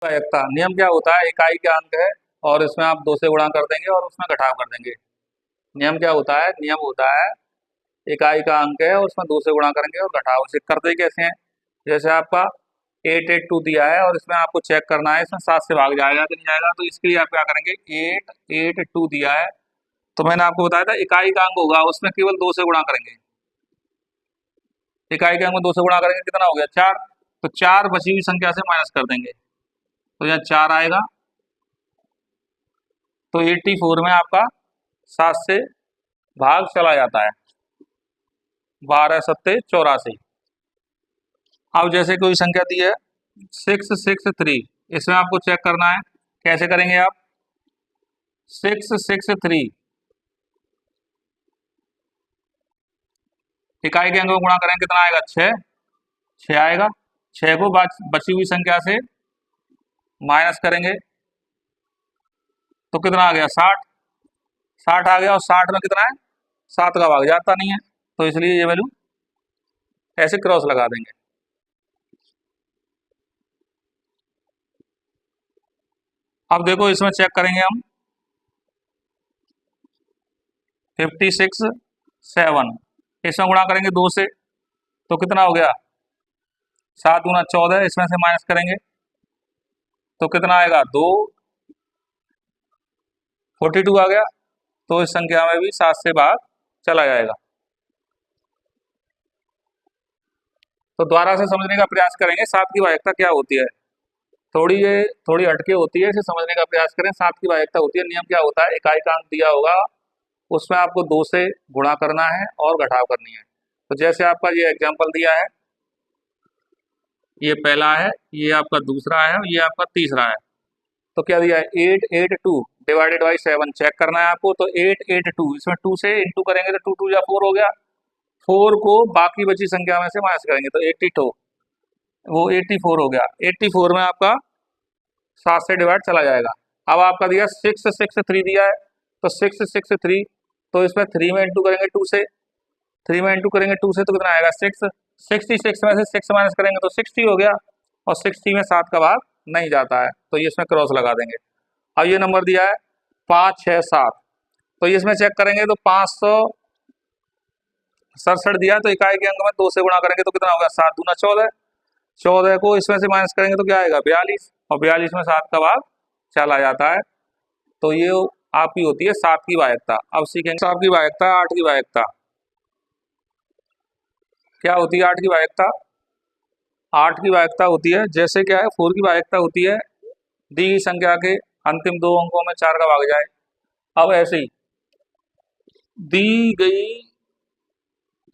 एकता नियम क्या होता है? इकाई का अंक है और इसमें आप 2 से गुणा कर देंगे और उसमें घटाव कर देंगे। नियम क्या होता है? नियम होता है इकाई का अंक है और उसमें 2 से गुणा करेंगे और घटाव। इसे करते कैसे हैं? जैसे आपका 882 दिया है और इसमें आपको चेक करना है इसमें 7 से भाग जाएगा कि नहीं जाएगा, तो इसके लिए आप क्या करेंगे? 882 दिया है तो मैंने आपको बताया था इकाई का अंक होगा उसमें केवल 2 से गुणा करेंगे। इकाई के अंक में 2 से गुणा करेंगे, कितना हो गया? 4। तो 4 बची हुई संख्या से माइनस कर देंगे तो यहाँ 4 आएगा। तो 84 में आपका 7 से भाग चला जाता है। 12 सत्ते 84। अब जैसे कोई संख्या दी है 663, इसमें आपको चेक करना है। कैसे करेंगे आप? 663 इकाई के अंक को गुणा करेंगे, कितना आएगा? 6 आएगा। 6 को बची हुई संख्या से माइनस करेंगे तो कितना आ गया? 60। 60 आ गया और 60 में कितना है? 7 का भाग जाता नहीं है, तो इसलिए ये वैल्यू ऐसे क्रॉस लगा देंगे। अब देखो इसमें चेक करेंगे हम 56 इसमें गुणा करेंगे 2 से तो कितना हो गया? 7 गुना 14, इसमें से माइनस करेंगे तो कितना आएगा? 2। 42 आ गया। तो इस संख्या में भी 7 से भाग चला जाएगा। तो दोबारा से समझने का प्रयास करेंगे 7 की वायकता क्या होती है। थोड़ी हटके होती है, इसे समझने का प्रयास करें। 7 की वायकता होती है, नियम क्या होता है? इकाई का अंक दिया होगा उसमें आपको 2 से गुणा करना है और घटाव करनी है। तो जैसे आपका ये एग्जाम्पल दिया है, ये पहला है, ये आपका दूसरा है और ये आपका तीसरा है। तो क्या दिया है? 882 डिवाइडेड बाई 7 चेक करना है आपको। तो 882 इसमें 2 से इंटू करेंगे तो 2 2 या 4 हो गया। 4 को बाकी बची संख्या में से माइनस करेंगे तो 82 वो 84 हो गया। 84 में आपका 7 से डिवाइड चला जाएगा। अब आपका दिया 663 दिया है तो 663 तो इसमें 3 में इंटू करेंगे 2 से, 3 में इंटू करेंगे 2 से तो कितना आएगा? 6। 66 में से 6 माइनस करेंगे तो 60 हो गया और 60 में 7 का भाग नहीं जाता है तो ये इसमें क्रॉस लगा देंगे। अब ये नंबर दिया है 567 तो ये इसमें चेक करेंगे तो 567 दिया है तो इकाई के अंक में 2 से गुणा करेंगे तो कितना होगा? 7 दूना 14। 14 को इसमें से माइनस करेंगे तो क्या आएगा? 42 और 42 में 7 का भाग चला जाता है। तो ये आपकी होती है 7 की वायकता। अब सीखेंगे 7 की वायकता, 8 की वायकता क्या होती है? 8 की वायकता, 8 की वायकता होती है जैसे क्या है 4 की वायकता होती है दी गई संख्या के अंतिम 2 अंकों में 4 का भाग जाए। अब ऐसे ही दी गई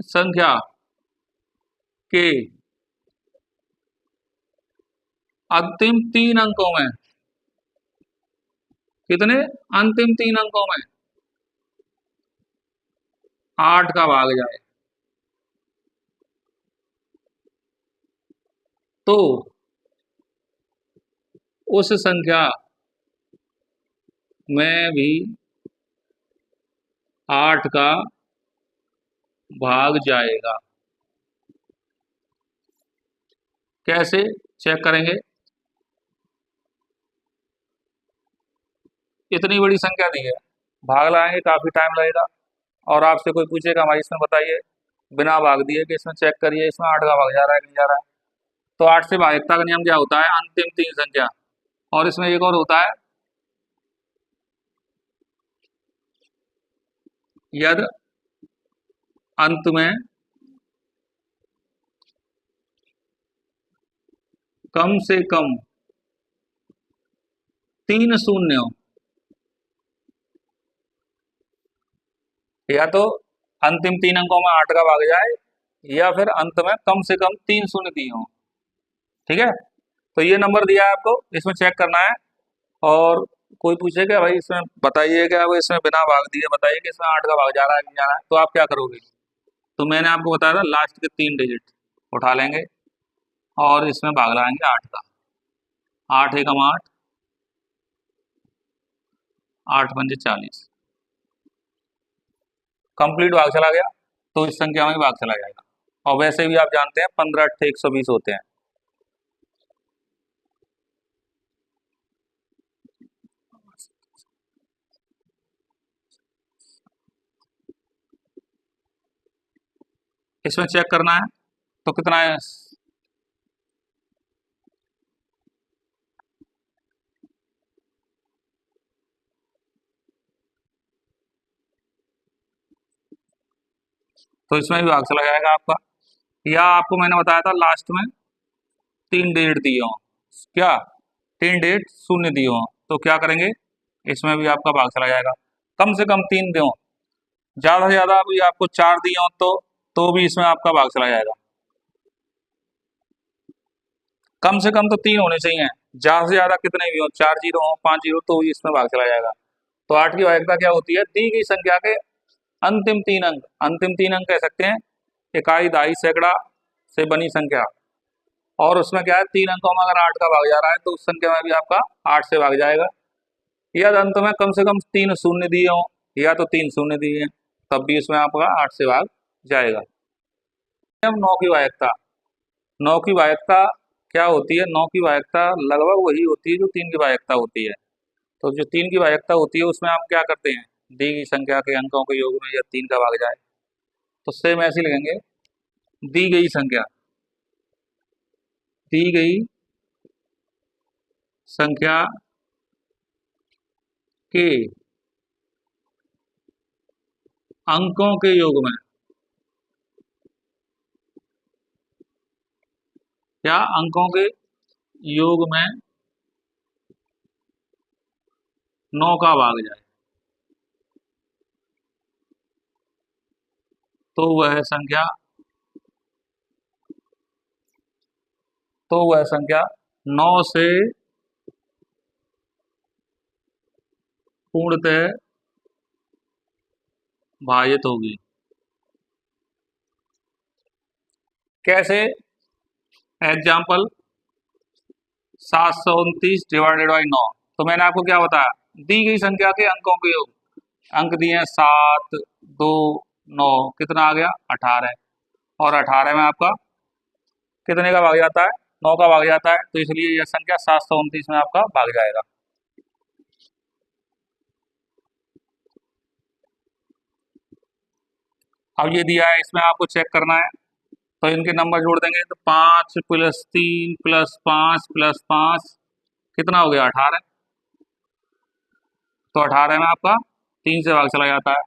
संख्या के अंतिम 3 अंकों में, कितने? अंतिम 3 अंकों में 8 का भाग जाए तो उस संख्या में भी 8 का भाग जाएगा। कैसे चेक करेंगे? इतनी बड़ी संख्या दी है, भाग लाएंगे काफी टाइम लगेगा और आपसे कोई पूछेगा भाई इसमें बताइए बिना भाग दिए कि इसमें चेक करिए इसमें 8 का भाग जा रहा है कि नहीं जा रहा है। तो 8 से भागता का नियम क्या होता है? अंतिम 3 संख्या। और इसमें एक और होता है, यदि अंत में कम से कम 3 शून्य हो, या तो अंतिम 3 अंकों में 8 का भाग जाए या फिर अंत में कम से कम 3 शून्य दिए हों। ठीक है, तो ये नंबर दिया है आपको, इसमें चेक करना है। और कोई पूछेगा भाई इसमें बताइए क्या वो इसमें बिना भाग दिए बताइए कि इसमें 8 का भाग जा रहा है कि नहीं जा रहा है, तो आप क्या करोगे? तो मैंने आपको बताया था लास्ट के 3 डिजिट उठा लेंगे और इसमें भाग लाएंगे 8 का। 8 एकम 8, 8 पंजे 40, कंप्लीट भाग चला गया तो इस संख्या में भाग चला जाएगा। और वैसे भी आप जानते हैं 15 8 120 होते हैं। इसमें चेक करना है तो कितना है, तो इसमें भी भाग चला जाएगा आपका। या आपको मैंने बताया था लास्ट में 3 डिजिट दिए हों, क्या 3 डिजिट शून्य दिए हों, तो क्या करेंगे, इसमें भी आपका भाग चला जाएगा। कम से कम 3 दे हों, ज़्यादा से ज़्यादा भी आपको 4 दिए हों तो भी इसमें आपका भाग चला जाएगा। कम से कम तो 3 होने चाहिए, ज़्यादा से ज़्यादा कितने भी हो, 4 जीरो हो, 5 जीरो, तो भी इसमें भाग चला जाएगा। तो 8 की वायकता क्या होती है, दी गई संख्या के अंतिम 3 अंक कह सकते हैं, इकाई, दहाई, सैकड़ा से बनी संख्या, और उसमें क्या है 3 अंकों में अगर 8 का भाग जा रहा है तो उस संख्या में भी आपका 8 से भाग जाएगा। या अंत में कम से कम 3 शून्य दिए हों, या तो 3 शून्य दिए हैं, तब भी इसमें आपका 8 से भाग जाएगा। 9 की वायकता, 9 की वायकता क्या होती है, 9 की वायकता लगभग वही होती है जो 3 की वायकता होती है। तो जो 3 की वायकता होती है उसमें आप क्या करते हैं, दी गई संख्या के अंकों के योग में या 3 का भाग जाए, तो सेम ऐसे लिखेंगे, दी गई संख्या, दी गई संख्या के अंकों के योग में, या अंकों के योग में 9 का भाग जाए, तो वह संख्या 9 से पूर्णतः भाजित होगी। कैसे, एग्जाम्पल 729 डिवाइडेड बाई 9, तो मैंने आपको क्या बताया, दी गई संख्या के अंकों के योग, अंक दिए हैं 7, 2, 9, कितना आ गया 18, और 18 में आपका कितने का भाग जाता है, 9 का भाग जाता है, तो इसलिए यह संख्या 729 में आपका भाग जाएगा। अब ये दिया है, इसमें आपको चेक करना है, तो इनके नंबर जोड़ देंगे, तो 5 + 3 + 5 + 5 कितना हो गया 18, तो 18 में आपका 3 से भाग चला जाता है।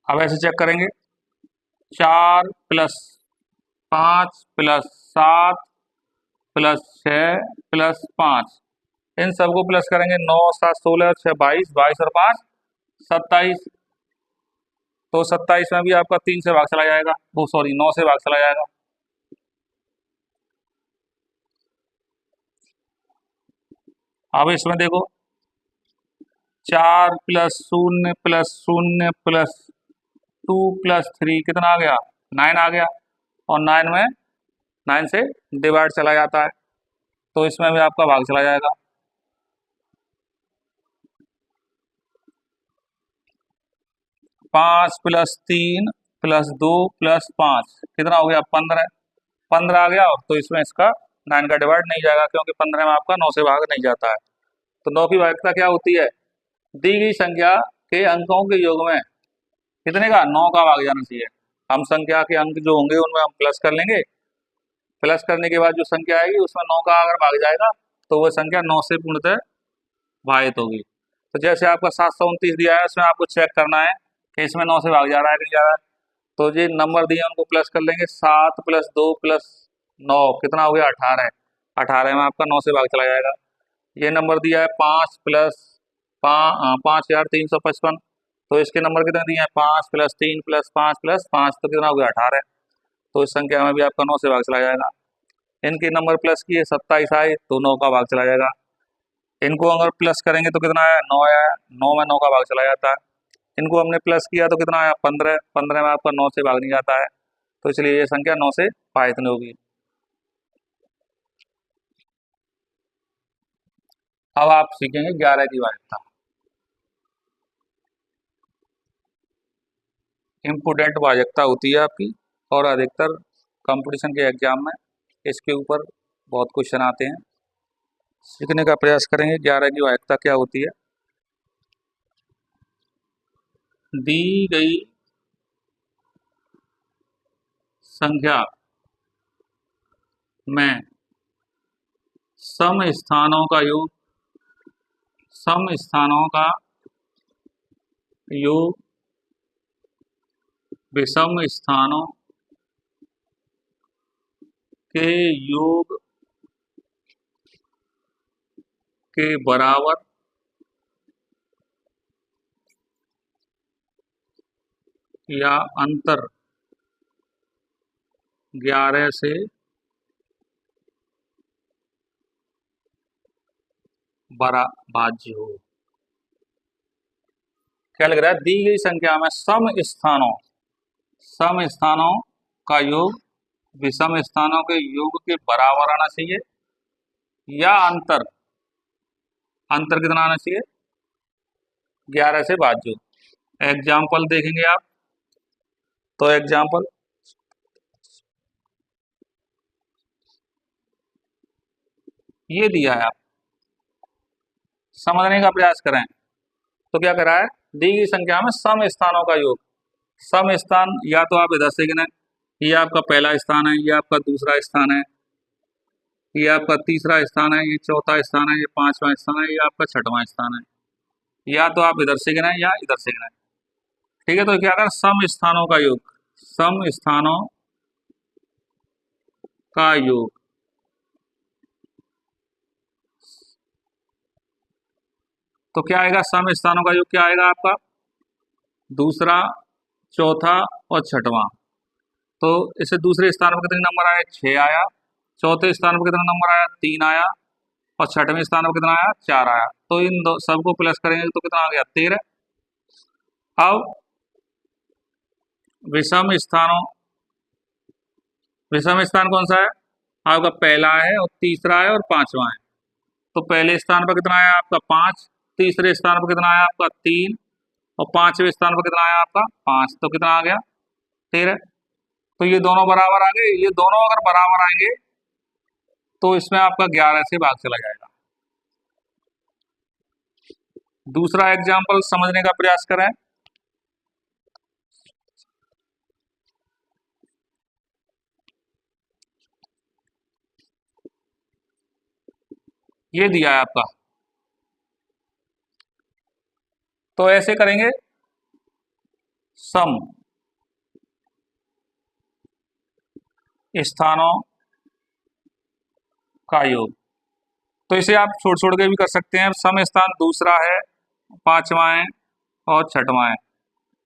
अब ऐसे चेक करेंगे, 4 + 5 + 7 + 6 + 5, इन सबको प्लस करेंगे, 9 7 16 6 22, 22 और 5 27, तो 27 में भी आपका 3 से भाग चला जाएगा, वो सॉरी 9 से भाग चला जाएगा। अब इसमें देखो, 4 + 0 + 0 + 2 + 3 कितना आ गया 9 आ गया, और 9 से डिवाइड चला जाता है, तो इसमें भी आपका भाग चला जाएगा। 5 + 3 + 2 + 5 कितना हो गया 15, 15 आ गया, और तो इसमें इसका 9 का डिवाइड नहीं जाएगा, क्योंकि 15 में आपका 9 से भाग नहीं जाता है। तो 9 की वायकता क्या होती है, दी गई संख्या के अंकों के योग में कितने का 9 का भाग जाना चाहिए। हम संख्या के अंक जो होंगे उनमें हम प्लस कर लेंगे, प्लस करने के बाद जो संख्या आएगी उसमें 9 का अगर भाग जाएगा तो वह संख्या 9 से पूर्णतः भाजित होगी। तो जैसे आपका 729 दिया है, उसमें आपको चेक करना है कि इसमें 9 से भाग जा रहा है नहीं जा रहा है, तो ये नंबर दिए उनको प्लस कर लेंगे, 7 + 2 + 9 कितना हो गया 18, 18 में आपका 9 से भाग चला जाएगा। ये नंबर दिया है 5 + 5355, तो इसके नंबर कितने दिए हैं 5 + 3 + 5 + 5, तो कितना हो गया 18, तो इस संख्या में भी आपका 9 से भाग चला जाएगा। इनके नंबर प्लस किए 27 आए, तो 9 का भाग चला जाएगा। इनको अगर प्लस करेंगे तो कितना आया 9 आया, 9 में 9 का भाग चला जाता है। इनको हमने प्लस किया तो कितना आया 15, 15 में आपका 9 से भाग नहीं जाता है, तो इसलिए ये संख्या 9 से भाजित नहीं होगी। अब आप सीखेंगे 11 की वायकता। इम्पोर्टेंट वायकता होती है आपकी, और अधिकतर कंपटीशन के एग्जाम में इसके ऊपर बहुत क्वेश्चन आते हैं। सीखने का प्रयास करेंगे 11 की वायकता क्या होती है। दी गई संख्या में सम स्थानों का योग, सम स्थानों का योग विषम स्थानों के योग के बराबर या अंतर 11 से बड़ा भाज्य हो। क्या लग रहा है? दी गई संख्या में सम स्थानों का योग विषम स्थानों के योग के बराबर आना चाहिए या अंतर कितना आना चाहिए? 11 से भाज्य हो। एग्जाम्पल देखेंगे आप, तो एग्जाम्पल ये दिया है, आप समझने का प्रयास करें। तो क्या करा है? दी गई संख्या में सम स्थानों का योग, सम स्थान या तो आप इधर से गिने, ये आपका पहला स्थान है, ये आपका दूसरा स्थान है, ये आपका तीसरा स्थान है, ये चौथा स्थान है, ये पांचवा स्थान है, ये आपका छठवां स्थान है। या तो आप इधर से गिनाएं या इधर से गिनाएं। ठीक है, तो क्या कर सम स्थानों का योग, सम स्थानों का योग, तो क्या आएगा? सम स्थानों का योग क्या आएगा आपका? दूसरा, चौथा और छठवां। तो इसे दूसरे स्थान पर कितने नंबर आया? 6 आया। चौथे स्थान पर कितना नंबर आया? 3 आया। और छठवें स्थान पर कितना आया? 4 आया। तो इन दो सबको प्लस करेंगे तो कितना आ गया? 13। अब विषम स्थानों, विषम स्थान कौन सा है? आपका पहला है और तीसरा है और पांचवा है। तो पहले स्थान पर कितना आया आपका? 5। तीसरे स्थान पर कितना आया आपका? 3। और पांचवें स्थान पर कितना आया आपका? 5। तो कितना आ गया? 13। तो ये दोनों बराबर आ गए। ये दोनों अगर बराबर आएंगे तो इसमें आपका 11 से भाग चला जाएगा। दूसरा एग्जाम्पल समझने का प्रयास करें। ये दिया है आपका, तो ऐसे करेंगे सम स्थानों का योग। तो इसे आप छोड़ छोड़ के भी कर सकते हैं। सम स्थान दूसरा है, पांचवा है और छठवां है।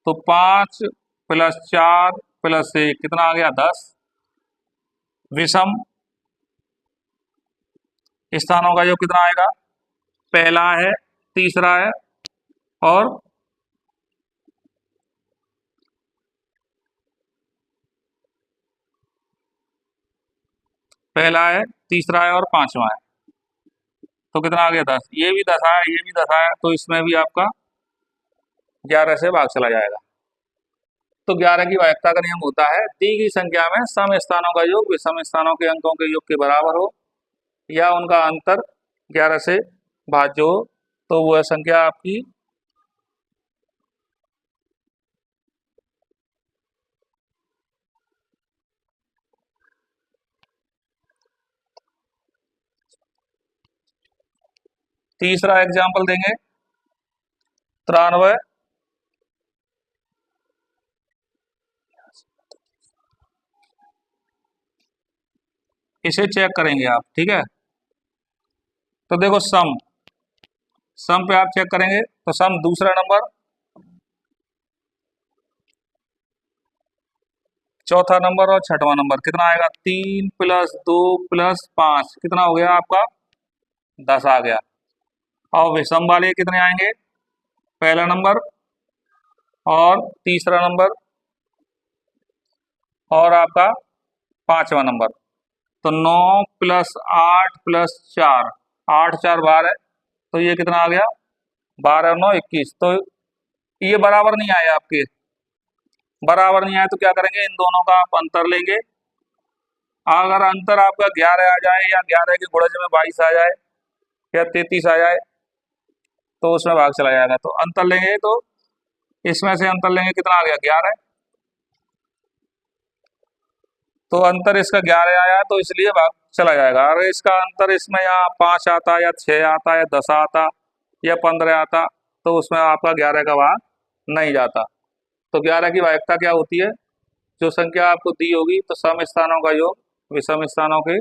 तो 5 + 4 + 1 कितना आ गया? 10। विषम स्थानों का योग कितना आएगा? पहला है, तीसरा है और पहला है, तीसरा है और पांचवा है। तो कितना आ गया? 10। ये भी 10 आया, ये भी 10 आया, तो इसमें भी आपका 11 से भाग चला जाएगा। तो 11 की वायकता का नियम होता है, दी गई संख्या में सम स्थानों का योग विषम स्थानों के अंकों के योग के बराबर हो या उनका अंतर 11 से भाज्य हो, तो वह संख्या आपकी तीसरा एग्जाम्पल देंगे 93। इसे चेक करेंगे आप, ठीक है। तो देखो सम, सम पे आप चेक करेंगे तो सम दूसरा नंबर, चौथा नंबर और छठवां नंबर कितना आएगा? 3 + 2 + 5 कितना हो गया आपका? 10 आ गया। और विषम वाले कितने आएंगे? पहला नंबर और तीसरा नंबर और आपका पांचवा नंबर। तो 9 + 8 + 4, 8 4 12, तो ये कितना आ गया? 12 और 9 21। तो ये बराबर नहीं आए आपके, बराबर नहीं आए तो क्या करेंगे? इन दोनों का आप अंतर लेंगे। अगर अंतर आपका 11 आ जाए या 11 के गुणज में 22 आ जाए या 33 आ जाए तो उसमें भाग चला जाएगा। तो अंतर लेंगे तो इसमें से अंतर लेंगे, कितना आ गया 11। तो अंतर इसका 11 आया तो इसलिए भाग चला जाएगा। अगर इसका अंतर इसमें या 5 आता या 6 आता या 10 आता या 15 आता तो उसमें आपका 11 का भाग नहीं जाता। तो 11 की वायकता क्या होती है, जो संख्या आपको दी होगी तो सम स्थानों का योग विषम स्थानों के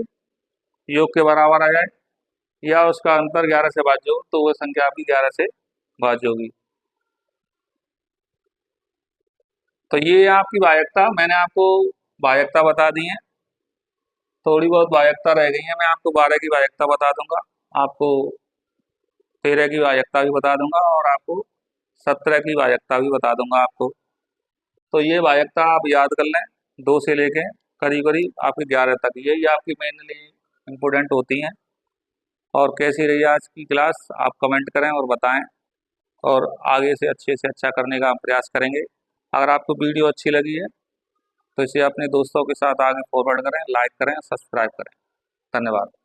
योग के बराबर आ जाए, या उसका अंतर 11 से भाज्य हो तो वह संख्या आपकी 11 से भाज्य होगी। तो ये आपकी वायकता, मैंने आपको वायकता बता दी है। थोड़ी बहुत वायकता रह गई है, मैं आपको 12 की वायकता बता दूंगा, आपको 13 की वायकता भी बता दूंगा और आपको 17 की वायकता भी बता दूंगा आपको। तो ये वायकता आप याद कर लें, 2 से लेके करीब करीब आपकी 11 तक, यही आपकी मेनली इम्पोर्टेंट होती हैं। और कैसी रही आज की क्लास आप कमेंट करें और बताएं, और आगे से अच्छे से अच्छा करने का हम प्रयास करेंगे। अगर आपको वीडियो अच्छी लगी है तो इसे अपने दोस्तों के साथ आगे फॉरवर्ड करें, लाइक करें, सब्सक्राइब करें। धन्यवाद।